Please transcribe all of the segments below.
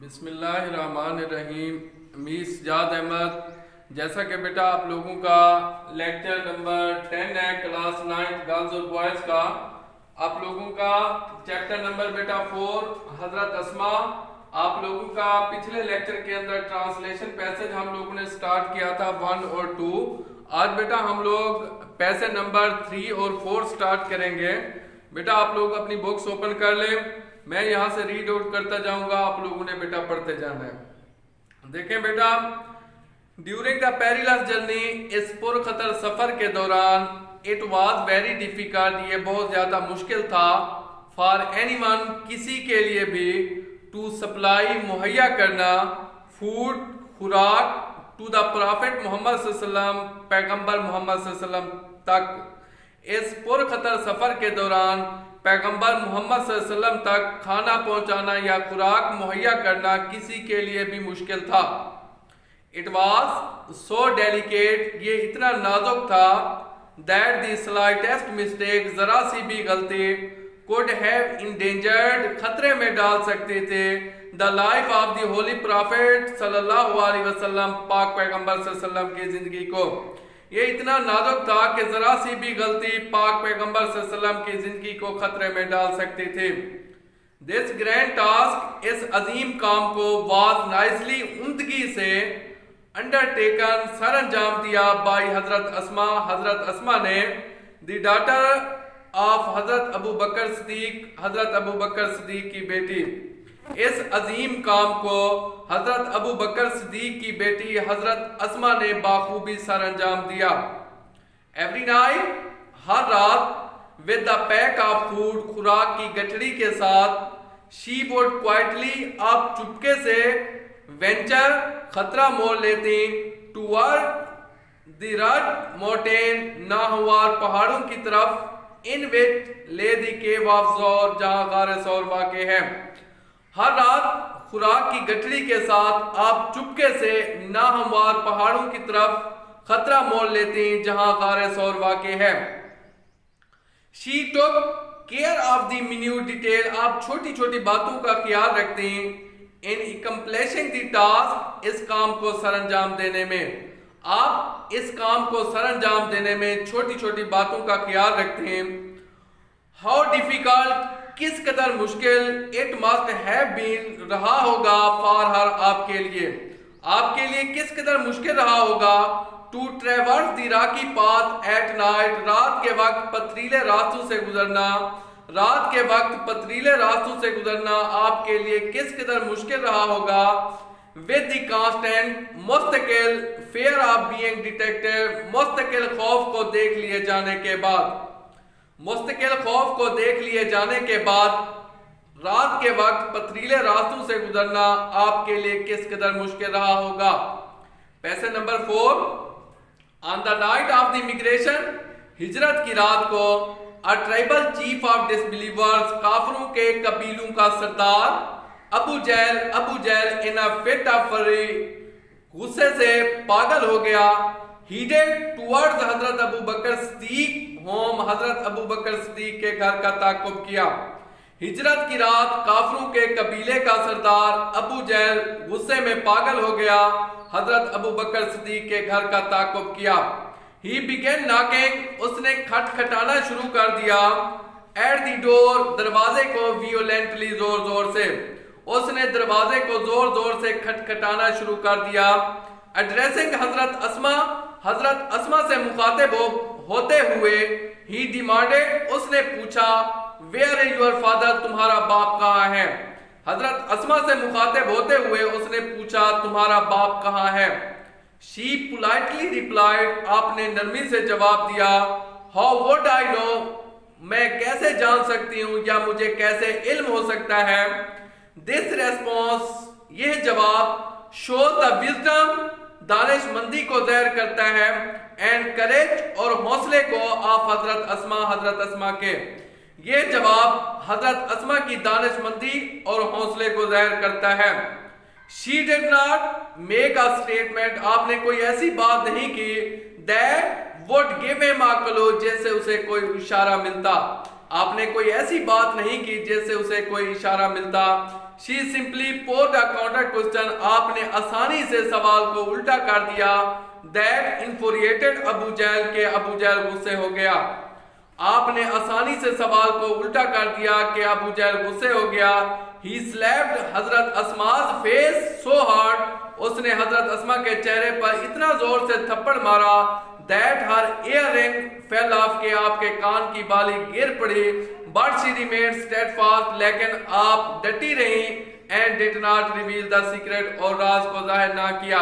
बिस्मिल्लाहिर्रहमानिर्रहीम। मीस जाद अहमद। जैसा कि बेटा आप लोगों का लेक्चर नंबर 10 है, क्लास 9 गर्ल्स और बॉयज़ का। आप लोगों का चैप्टर नंबर बेटा 4 हजरत अस्मा। आप लोगों का पिछले लेक्चर के अंदर ट्रांसलेशन पैसेज हम लोगों ने स्टार्ट किया था 1 और 2। आज बेटा हम लोग पैसेज नंबर 3 और 4 स्टार्ट करेंगे। बेटा आप लोग अपनी बुक्स ओपन कर लें, मैं यहां से रीड आउट करता जाऊंगा, आप लोगों ने बेटा पढ़ते जाना है। देखें बेटा, ड्यूरिंग द पेरिलस जर्नी, इस पुरखतर सफर के दौरान, इट वाज वेरी डिफिकल्ट, ये बहुत ज्यादा मुश्किल था, फॉर एनीवन, किसी के लिए भी, टू सप्लाई, मुहैया करना, फूड, खुराक, टू द प्रॉफिट मोहम्मद सल्लल्लाहु अलैहि वसल्लम, पैगंबर मोहम्मद सल्लल्लाहु अलैहि वसल्लम तक। इस पुरखतर सफर के दौरान पैगंबर मोहम्मद सल्लल्लाहु अलैहि वसल्लम तक खाना पहुंचाना या खुराक मुहैया करना किसी के लिए भी मुश्किल था। इट वॉज सो डेलिकेट, ये इतना नाजुक था, दैट द स्लाइटेस्ट मिस्टेक, जरा सी भी गलती, कुड हैव इंडेंजर्ड, खतरे में डाल सकते थे, the life of the holy prophet सल्लल्लाहु अलैहि वसल्लम, पाक पैगंबर सल्लल्लाहु अलैहि वसल्लम की जिंदगी को। ये इतना नाजुक था कि जरा सी भी गलती पाक पैगंबर सल्लल्लाहु अलैहि वसल्लम की जिंदगी को खतरे में डाल सकती थी। दिस ग्रैंड टास्क, इस अजीम काम को, वाज नाइसली, उम्दगी से, अंडरटेकन, सर अंजाम दिया, बाई हजरत अस्मा, हजरत अस्मा ने, द डॉटर ऑफ हजरत अबू बकर सिद्दीक, हजरत अबू बकर सिद्दीक की बेटी। इस अजीम काम को हजरत अबू बकर सिद्दीक की बेटी हजरत अस्मा ने बाखूबी सर अंजाम दिया। एवरी नाइट, हर रात, with the pack of food, खुराक की गठड़ी के साथ, शी वुड क्वाइटली, आप चुपके से, वेंचर, खतरा मोल लेती, टूवर्ड द रड माउंटेन, नाहवार पहाड़ों की तरफ, इन विच ले द केव ऑफ ज़ौर, जहां गार ज़ौर वाक़ है। हर रात खुराक की गठड़ी के साथ आप चुपके से नाहमवार पहाड़ों की तरफ खतरा मोल लेती, जहां गार ज़ौर वाक़ है। She took care of the minute detail, आप छोटी छोटी बातों का ख्याल रखती, इन एक्म्प्लिशिंग द टास्क, इस काम को सरअंजाम देने में, आप इस काम को सरअंजाम देने में छोटी छोटी बातों का ख्याल रखते हैं। हाउ डिफिकल्ट, किस कदर मुश्किल, इट मस्ट हैव बीन, रहा होगा, फॉर हर, आपके लिए किस कदर मुश्किल रहा होगा, to traverse the rocky path at night, रात के वक्त पथरीले रास्तों से गुजरना, रात के वक्त पथरीले रास्तों से गुजरना आपके लिए किस कदर मुश्किल रहा होगा, विद द कांस्टेंट, मुस्तकिल, फेयर ऑफ बीइंग डिटेक्टेड, मुस्तकिल खौफ को देख लिए जाने के बाद, मुस्तकिल खौफ को देख लिए जाने के बाद, रात के वक्त पथरीले रास्तों से गुजरना आपके लिए किस कदर मुश्किल रहा होगा। Passage number 4, on the night of the migration, हिजरत की रात को, a tribal chief of disbelievers, काफरों के कबीलों का सरदार, Abu Jahl in a fit of fury, गुस्से से पागल हो गया, हीडेड टुवर्ड्स हजरत अबू बकर सिद्दीक होम, हजरत अबू बकर सिद्दीक के घर का ताक़ुब किया। हिजरत की रात, काफरों के कबीले का सरदार अबू जहल गुस्से में पागल हो गया, हजरत अबू बकर सिद्दीक के घर का ताक़ुब किया। ही बिगेन नॉकिंग, उसने खटखटाना शुरू कर दिया, एट द डोर, दरवाजे को, वियोलेंटली, जोर जोर से, उसने दरवाजे को जोर जोर से खटखटाना शुरू कर दिया। एड्रेसिंग हजरत अस्मा, हजरत अस्मा से मुखातिब होते हुए, ही डिमांडेड, उसने पूछा, वेयर इज योर फादर, तुम्हारा बाप कहाँ है। हजरत अस्मा से मुखातिब होते हुए उसने पूछा, तुम्हारा बाप कहाँ है। शी पोलाइटली रिप्लाइड, आपने नरमी से जवाब दिया, हाउ वुड आई नो, मैं कैसे जान सकती हूँ या मुझे कैसे इल्म हो सकता है। दिस रेस्पॉन्स, यह जवाब, शोज द विजडम, दानिशमंदी को ज़ाहिर करता है, एंड करेज, और हौसले को, ऑफ हजरत अस्मा के। ये जवाब हजरत अस्मा की दानिशमंदी और हौसले को ज़ाहिर करता है। She did not make a statement, आपने कोई ऐसी बात नहीं की, that would give him a clue, जैसे उसे कोई इशारा मिलता, आपने कोई ऐसी बात नहीं की जिससे उसे कोई इशारा मिलता। She simply posed a counter question, आपने आसानी से सवाल को उल्टा कर दिया। दैट इन्फ्uriated अबू जहल, के अबू जहल गुस्से हो गया। आपने आसानी से सवाल को उल्टा कर दिया कि अबू जहल गुस्से हो गया। ही स्लैप्ड हजरत अस्मा's फेस सो हार्ड, उसने हजरत अस्मा के चेहरे पर इतना जोर से थप्पड़ मारा that her earring fell off, के आपके कान की बाली गिर पड़ी। बट शी रिमेन्ड स्टेडफास्ट, लेकिन आप डटी रही। And did not reveal the secret, और राज को जाहिर ना किया।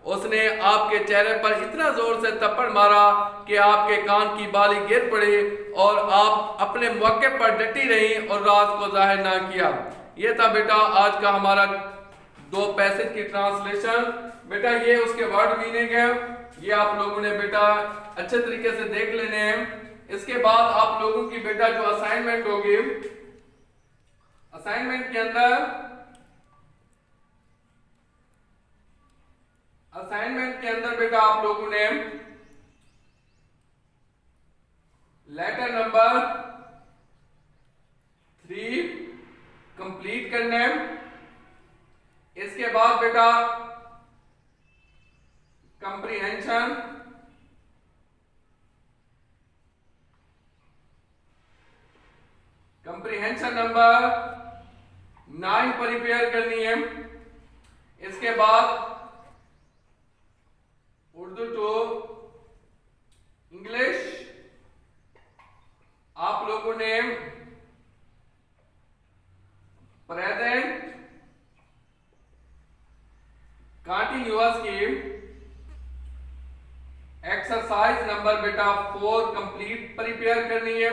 उसने आपके चेहरे पर इतना जोर से थप्पड़ मारा कि आपके कान की बाली गिर पड़ी और आप अपने मौके पर डटी रही और राज को जाहिर ना किया। ये था बेटा आज का हमारा 2 पैसेज की ट्रांसलेशन। बेटा ये उसके वर्ड मीनिंग है, ये आप लोगों ने बेटा अच्छे तरीके से देख लेने हैं। इसके बाद आप लोगों की बेटा जो असाइनमेंट होगी, असाइनमेंट के अंदर बेटा आप लोगों ने लेटर नंबर 3 कंप्लीट करना है। इसके बाद बेटा कंप्रीहेंशन नंबर 9 प्रिपेयर करनी है। इसके बाद उर्दू टू इंग्लिश आप लोगों ने प्रेजेंट कंटिन्यूअस की एक्सरसाइज नंबर बेटा 4 कंप्लीट प्रिपेयर करनी है।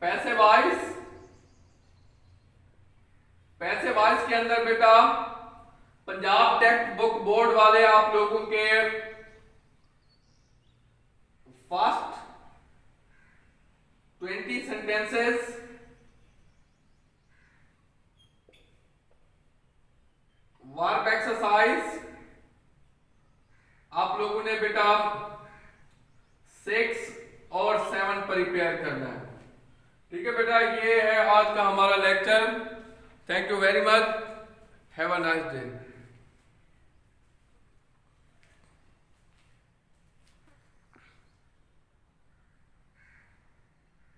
पैसे वाइज के अंदर बेटा पंजाब टेक्स्ट बुक बोर्ड वाले आप लोगों के फर्स्ट 20 सेंटेंसेस वर्ब एक्सरसाइज आप लोगों ने बेटा 6 और 7 प्रिपेयर करना है। ठीक है बेटा, ये है आज का हमारा lecture. Thank you very much, have a nice day.